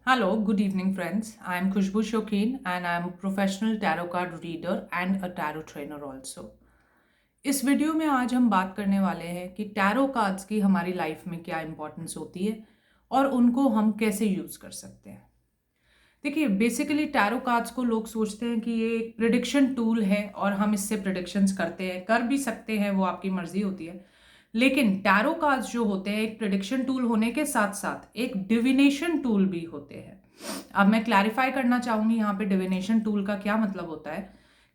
Hello, good evening, friends. I am Khushbu Shokeen and I am a professional tarot card reader and a tarot trainer also. इस video में आज हम बात करने वाले हैं कि टैरो कार्ड्स की हमारी लाइफ में क्या इंपॉर्टेंस होती है और उनको हम कैसे यूज़ कर सकते हैं। देखिए, बेसिकली टैरो कार्ड्स को लोग सोचते हैं कि ये एक प्रिडिक्शन टूल है और हम इससे प्रिडिक्शंस करते हैं, कर भी सकते हैं, वो आपकी मर्जी होती है। लेकिन टैरो कार्ड्स जो होते हैं एक प्रिडिक्शन टूल होने के साथ साथ एक डिविनेशन टूल भी होते हैं। अब मैं क्लैरिफाई करना चाहूंगी यहाँ पे डिविनेशन टूल का क्या मतलब होता है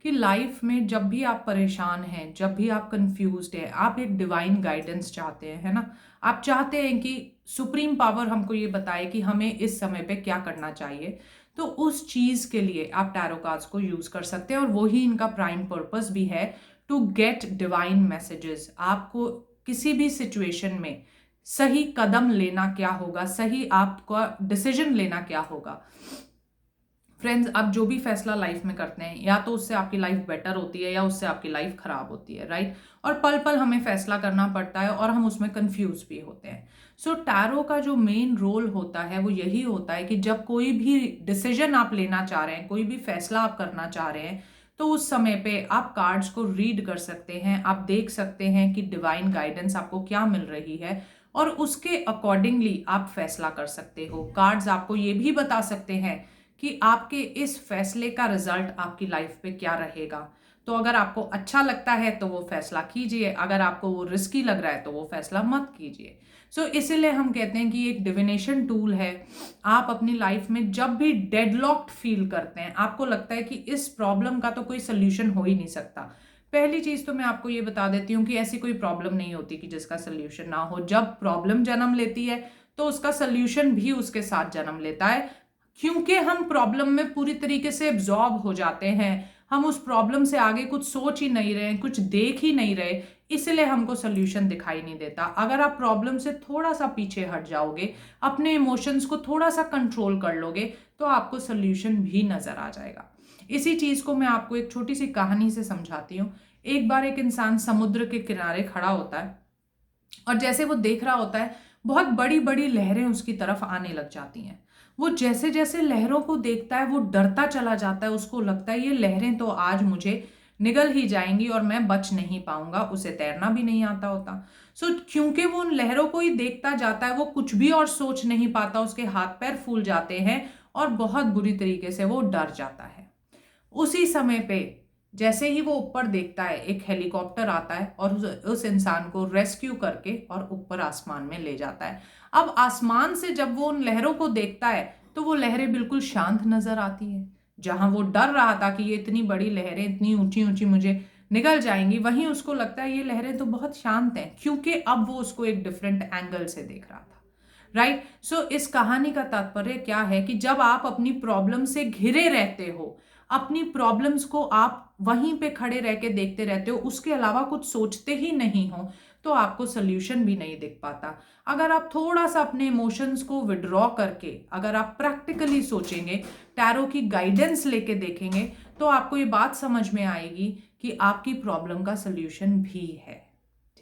कि लाइफ में जब भी आप परेशान हैं, जब भी आप कंफ्यूज्ड हैं, आप एक डिवाइन गाइडेंस चाहते हैं, है ना। आप चाहते हैं कि सुप्रीम पावर हमको ये बताए कि हमें इस समय पे क्या करना चाहिए। तो उस चीज के लिए आप टैरो कार्ड्स को यूज कर सकते हैं और वही इनका प्राइम पर्पस भी है, टू गेट डिवाइन मैसेजेस। आपको किसी भी सिचुएशन में सही कदम लेना क्या होगा, सही आपका डिसीजन लेना क्या होगा। फ्रेंड्स, आप जो भी फैसला लाइफ में करते हैं या तो उससे आपकी लाइफ बेटर होती है या उससे आपकी लाइफ खराब होती है, राइट। और पल पल हमें फैसला करना पड़ता है और हम उसमें कंफ्यूज भी होते हैं। सो टैरो का जो मेन रोल होता है वो यही होता है कि जब कोई भी डिसीजन आप लेना चाह रहे हैं, कोई भी फैसला आप करना चाह रहे हैं, तो उस समय पे आप कार्ड्स को रीड कर सकते हैं। आप देख सकते हैं कि डिवाइन गाइडेंस आपको क्या मिल रही है और उसके अकॉर्डिंगली आप फैसला कर सकते हो। कार्ड्स आपको ये भी बता सकते हैं कि आपके इस फैसले का रिजल्ट आपकी लाइफ पे क्या रहेगा। तो अगर आपको अच्छा लगता है तो वो फैसला कीजिए, अगर आपको वो रिस्की लग रहा है तो वो फैसला मत कीजिए। सो इसीलिए हम कहते हैं कि एक डिविनेशन टूल है। आप अपनी लाइफ में जब भी डेडलॉक्ड फील करते हैं, आपको लगता है कि इस प्रॉब्लम का तो कोई सोल्यूशन हो ही नहीं सकता, पहली चीज तो मैं आपको ये बता देती हूँ कि ऐसी कोई प्रॉब्लम नहीं होती कि जिसका सोल्यूशन ना हो। जब प्रॉब्लम जन्म लेती है तो उसका सोल्यूशन भी उसके साथ जन्म लेता है, क्योंकि हम प्रॉब्लम में पूरी तरीके से एब्जॉर्ब हो जाते हैं। हम उस प्रॉब्लम से आगे कुछ सोच ही नहीं रहे, कुछ देख ही नहीं रहे, इसलिए हमको सोल्यूशन दिखाई नहीं देता। अगर आप प्रॉब्लम से थोड़ा सा पीछे हट जाओगे, अपने इमोशंस को थोड़ा सा कंट्रोल कर लोगे, तो आपको सोल्यूशन भी नजर आ जाएगा। इसी चीज को मैं आपको एक छोटी सी कहानी से समझाती हूँ। एक बार एक इंसान समुद्र के किनारे खड़ा होता है और जैसे वो देख रहा होता है, बहुत बड़ी बड़ी लहरें उसकी तरफ आने लग जाती हैं। वो जैसे जैसे लहरों को देखता है वो डरता चला जाता है। उसको लगता है ये लहरें तो आज मुझे निगल ही जाएंगी और मैं बच नहीं पाऊंगा। उसे तैरना भी नहीं आता होता। क्योंकि वो उन लहरों को ही देखता जाता है, वो कुछ भी और सोच नहीं पाता। उसके हाथ पैर फूल जाते हैं और बहुत बुरी तरीके से वो डर जाता है। उसी समय पे जैसे ही वो ऊपर देखता है, एक हेलीकॉप्टर आता है और उस इंसान को रेस्क्यू करके और ऊपर आसमान में ले जाता है। अब आसमान से जब वो उन लहरों को देखता है तो वो लहरें बिल्कुल शांत नजर आती है। जहां वो डर रहा था कि ये इतनी बड़ी लहरें इतनी ऊंची ऊंची मुझे निकल जाएंगी, वहीं उसको लगता है ये लहरें तो बहुत शांत हैं, क्योंकि अब वो उसको एक डिफरेंट एंगल से देख रहा था, राइट। इस कहानी का तात्पर्य क्या है कि जब आप अपनी प्रॉब्लम से घिरे रहते हो, अपनी प्रॉब्लम्स को आप वहीं पे खड़े रह के देखते रहते हो, उसके अलावा कुछ सोचते ही नहीं हो, तो आपको सोल्यूशन भी नहीं दिख पाता। अगर आप थोड़ा सा अपने इमोशंस को विड्रॉ करके अगर आप प्रैक्टिकली सोचेंगे, टैरो की गाइडेंस लेके देखेंगे, तो आपको ये बात समझ में आएगी कि आपकी प्रॉब्लम का सोल्यूशन भी है।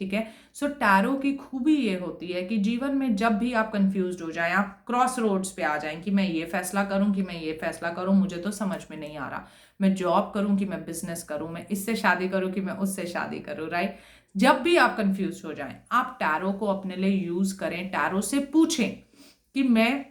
ठीक है। टैरो की खूबी ये होती है कि जीवन में जब भी आप कंफ्यूज हो जाएं, आप क्रॉस रोड्स पे आ जाएं कि मैं ये फैसला करूं कि मैं ये फैसला करूं, मुझे तो समझ में नहीं आ रहा, मैं जॉब करूं कि मैं बिजनेस करूं, मैं इससे शादी करूं कि मैं उससे शादी करूं, राइट। जब भी आप कंफ्यूज हो जाएं, आप टैरो को अपने लिए यूज करें। टैरो से पूछें कि मैं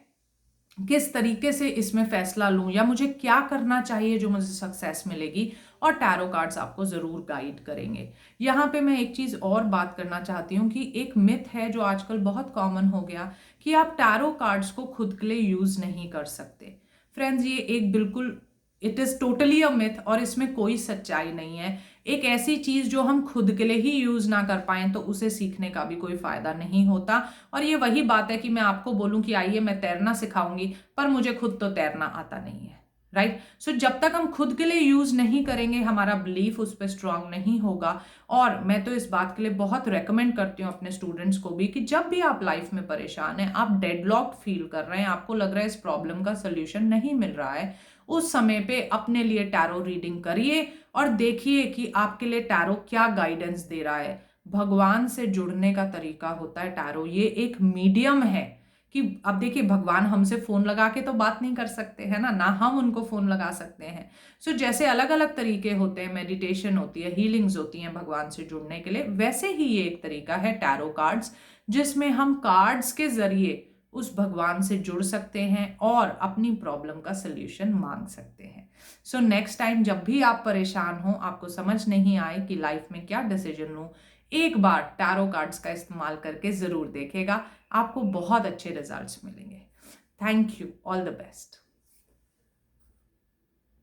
किस तरीके से इसमें फैसला लूं या मुझे क्या करना चाहिए जो मुझे सक्सेस मिलेगी, और टैरो कार्ड्स आपको जरूर गाइड करेंगे। यहाँ पे मैं एक चीज और बात करना चाहती हूँ कि एक मिथ है जो आजकल बहुत कॉमन हो गया कि आप टैरो कार्ड्स को खुद के लिए यूज नहीं कर सकते। फ्रेंड्स, ये एक बिल्कुल it is totally a myth और इसमें कोई सच्चाई नहीं है। एक ऐसी चीज जो हम खुद के लिए ही यूज ना कर पाए तो उसे सीखने का भी कोई फायदा नहीं होता। और ये वही बात है कि मैं आपको बोलूं कि आइए मैं तैरना सिखाऊंगी, पर मुझे खुद तो तैरना आता नहीं है, राइट। जब तक हम खुद के लिए यूज नहीं करेंगे, हमारा बिलीफ उस पर स्ट्रांग नहीं होगा। और मैं तो इस बात के लिए बहुत रेकमेंड करती हूँ अपने स्टूडेंट्स को भी कि जब भी आप लाइफ में परेशान हैं, आप डेडलॉक फील कर रहे हैं, आपको लग रहा है इस प्रॉब्लम का सोल्यूशन नहीं मिल रहा है, उस समय पे अपने लिए टैरो रीडिंग करिए और देखिए कि आपके लिए टैरो क्या गाइडेंस दे रहा है। भगवान से जुड़ने का तरीका होता है टैरो। ये एक मीडियम है कि अब देखिए भगवान हमसे फ़ोन लगा के तो बात नहीं कर सकते हैं ना हम उनको फ़ोन लगा सकते हैं। सो जैसे अलग अलग तरीके होते हैं, मेडिटेशन होती है, हीलिंग्स होती हैं भगवान से जुड़ने के लिए, वैसे ही ये एक तरीका है टैरो कार्ड्स, जिसमें हम कार्ड्स के ज़रिए उस भगवान से जुड़ सकते हैं और अपनी प्रॉब्लम का सल्यूशन मांग सकते हैं। सो नेक्स्ट टाइम जब भी आप परेशान हो, आपको समझ नहीं आए कि लाइफ में क्या डिसीजन लूँ, एक बार टैरो कार्ड्स का इस्तेमाल करके ज़रूर देखेगा, आपको बहुत अच्छे रिजल्ट्स मिलेंगे। Thank you, all the best.